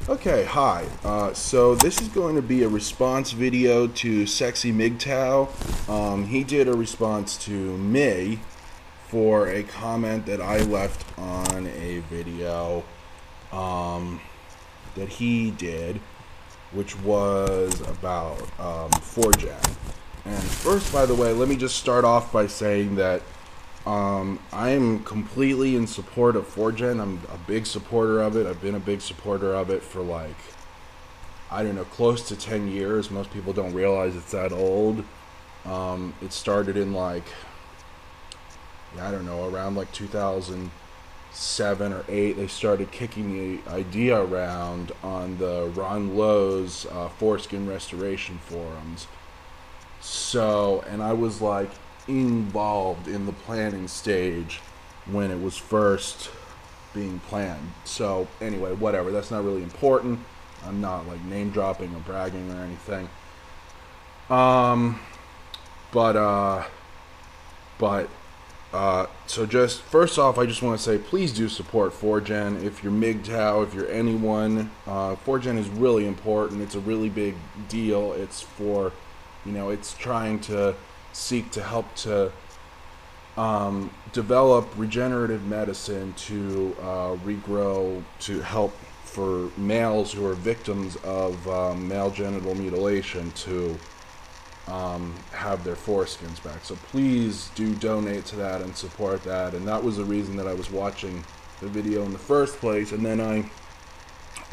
Okay, hi. So this is going to be a response video to SexyMGTOW. He did a response to me for a comment that I left on a video that he did, which was about 4gen. And first, by the way, let me just start off by saying that I'm completely in support of 4gen. I'm a big supporter of it. I've been a big supporter of it for like, I don't know, close to 10 years. Most people don't realize it's that old. It started in like, I don't know, around like 2007 or 8. They started kicking the idea around on the Ron Lowe's foreskin restoration forums. So, and I was like involved in the planning stage when it was first being planned. So anyway, whatever, that's not really important. I'm not like name dropping or bragging or anything. So just first off, I just want to say, please do support 4gen. If you're MGTOW, if you're anyone, 4gen is really important. It's a really big deal. It's for, it's trying to seek to help to develop regenerative medicine to regrow, to help for males who are victims of male genital mutilation to have their foreskins back. So please do donate to that and support that. And that was the reason that I was watching the video in the first place. And then I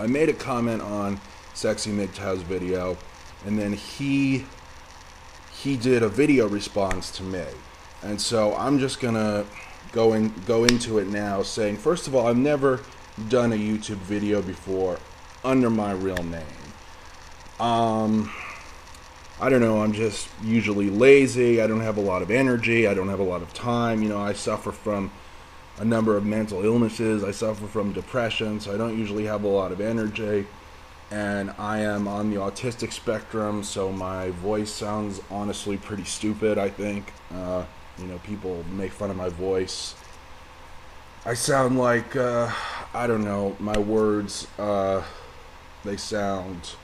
made a comment on SexyMGTOW's video, and then he did a video response to me. And so I'm just gonna go into it now, saying, first of all, I've never done a YouTube video before under my real name. I don't know, I'm just usually lazy. I don't have a lot of energy. I don't have a lot of time. I suffer from a number of mental illnesses. I suffer from depression, so I don't usually have a lot of energy. And I am on the autistic spectrum, so my voice sounds honestly pretty stupid, I think. People make fun of my voice. I sound like, I don't know, my words, they sound,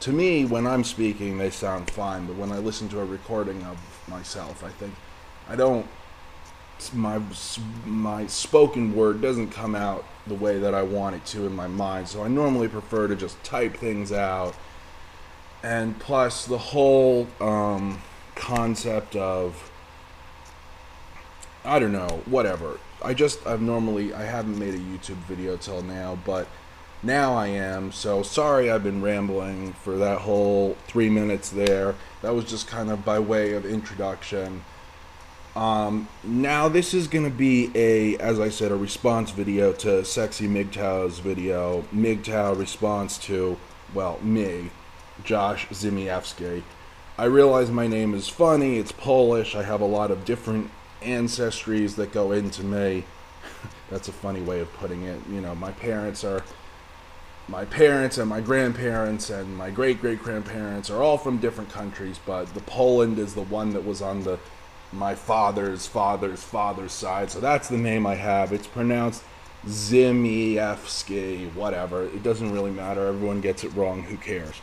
to me, when I'm speaking, they sound fine, but when I listen to a recording of myself, I think, my spoken word doesn't come out the way that I want it to in my mind. So I normally prefer to just type things out. And plus the whole concept of, I don't know, whatever. I haven't made a YouTube video till now, but now I am. So sorry I've been rambling for that whole 3 minutes there. That was just kind of by way of introduction. Now this is going to be as I said, a response video to SexyMGTOW's video. MGTOW response to, well, me, Josh Zimiewski. I realize my name is funny, it's Polish, I have a lot of different ancestries that go into me. That's a funny way of putting it. My parents and my grandparents and my great-great-grandparents are all from different countries, but the Poland is the one that was on my father's father's side, so that's the name I have. It's pronounced Zimiewski, whatever. It doesn't really matter. Everyone gets it wrong. Who cares?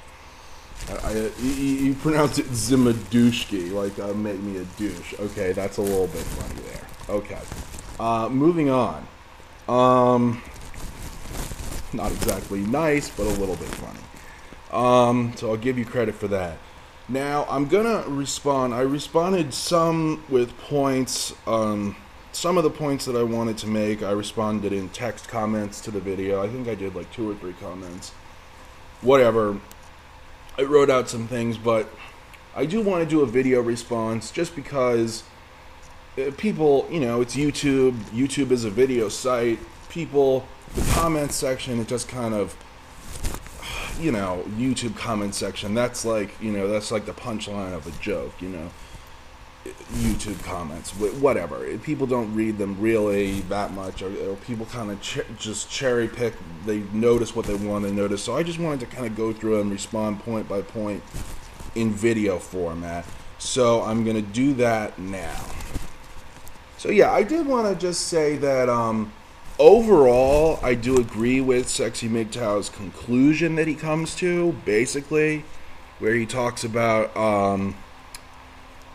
You pronounce it Zimadushki, like make me a douche. Okay, that's a little bit funny there. Okay, moving on. Not exactly nice, but a little bit funny. So I'll give you credit for that. Now, I'm gonna respond. I responded some with points, some of the points that I wanted to make, I responded in text comments to the video. I think I did like 2 or 3 comments. Whatever. I wrote out some things, but I do want to do a video response just because people, it's YouTube. YouTube is a video site. People, the comment section, it just kind of, YouTube comment section, that's like, that's like the punchline of a joke, YouTube comments, whatever. People don't read them really that much, or people kind of just cherry pick. They notice what they want to notice. So I just wanted to kind of go through and respond point by point in video format. So I'm going to do that now. So yeah, I did want to just say that overall, I do agree with SexyMGTOW's conclusion that he comes to, basically, where he talks about,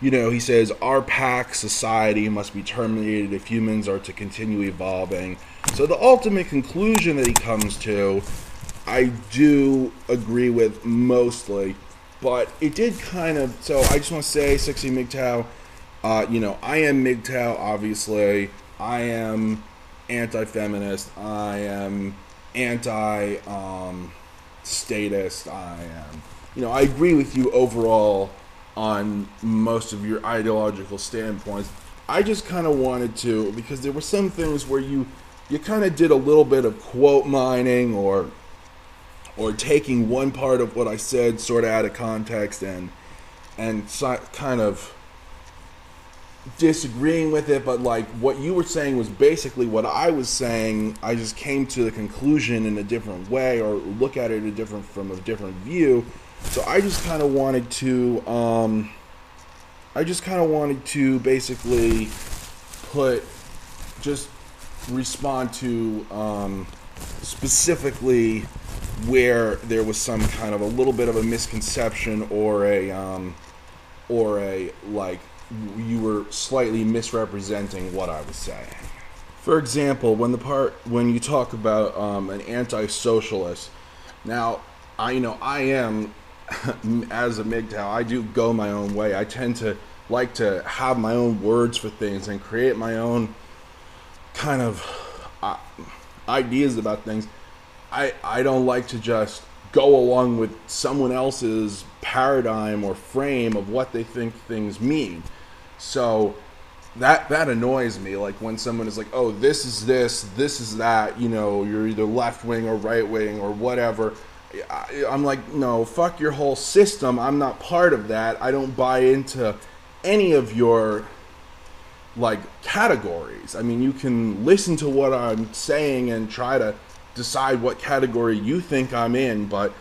he says, our pack society must be terminated if humans are to continue evolving. So the ultimate conclusion that he comes to, I do agree with mostly, but it did kind of, so I just want to say, SexyMGTOW, I am MGTOW, obviously. I am anti-feminist. I am anti-statist. I am, I agree with you overall on most of your ideological standpoints. I just kind of wanted to, because there were some things where you kind of did a little bit of quote mining or taking one part of what I said sort of out of context and kind of disagreeing with it, but like what you were saying was basically what I was saying. I just came to the conclusion in a different way, or look at it from a different view. So I just kind of wanted to basically respond to specifically where there was some kind of a little bit of a misconception or a like you were slightly misrepresenting what I was saying. For example, when you talk about an anti-socialist, now I am as a MGTOW, I do go my own way. I tend to like to have my own words for things and create my own kind of ideas about things. I don't like to just go along with someone else's paradigm or frame of what they think things mean. So that annoys me. Like when someone is like, oh, this is this is that, you're either left wing or right wing or whatever. I'm like, no, fuck your whole system. I'm not part of that. I don't buy into any of your like categories. I mean, you can listen to what I'm saying and try to decide what category you think I'm in, but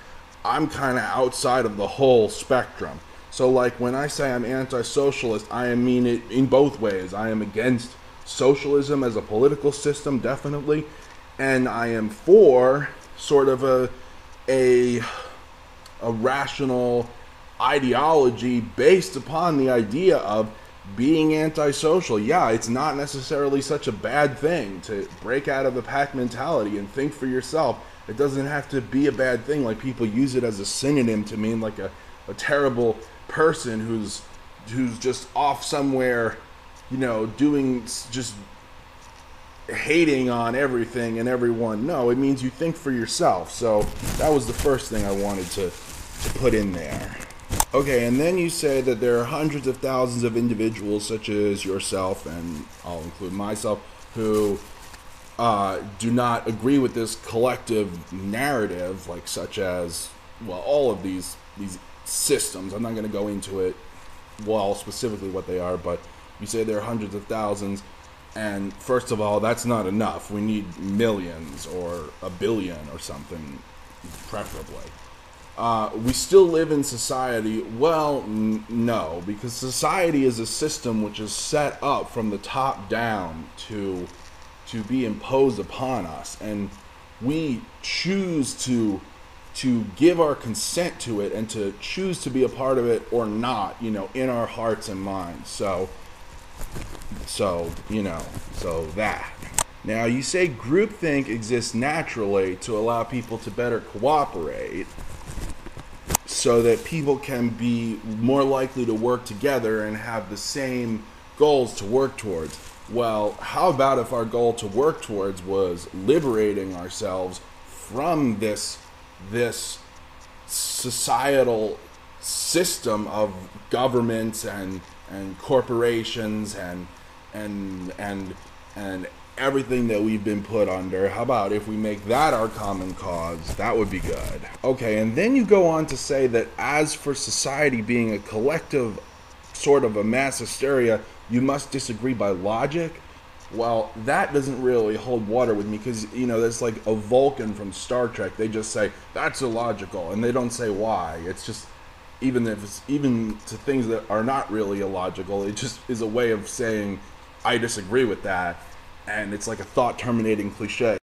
I'm kind of outside of the whole spectrum. So like when I say I'm anti-socialist, I mean it in both ways. I am against socialism as a political system, definitely, and I am for sort of a rational ideology based upon the idea of being antisocial. Yeah, it's not necessarily such a bad thing to break out of the pack mentality and think for yourself. It doesn't have to be a bad thing. Like people use it as a synonym to mean like a terrible person who's just off somewhere, doing just hating on everything and everyone. No, it means you think for yourself. So that was the first thing I wanted to put in there. Okay, and then you say that there are hundreds of thousands of individuals such as yourself, and I'll include myself, who do not agree with this collective narrative, like such as, well, all of these systems. I'm not going to go into it, well, specifically what they are, but you say there are hundreds of thousands, and first of all, that's not enough. We need millions or a billion or something, preferably. We still live in society. Well, no, because society is a system which is set up from the top down to be imposed upon us, and we choose to give our consent to it and to choose to be a part of it or not, in our hearts and minds. So that. Now, you say groupthink exists naturally to allow people to better cooperate, so that people can be more likely to work together and have the same goals to work towards. Well, how about if our goal to work towards was liberating ourselves from this societal system of governments and corporations and everything that we've been put under? How about if we make that our common cause? That would be good. Okay, and then you go on to say that as for society being a collective sort of a mass hysteria, you must disagree by logic. Well, that doesn't really hold water with me, because that's like a Vulcan from Star Trek. They just say that's illogical, and they don't say why. It's just, even to things that are not really illogical, it just is a way of saying I disagree with that. and it's like a thought terminating cliche.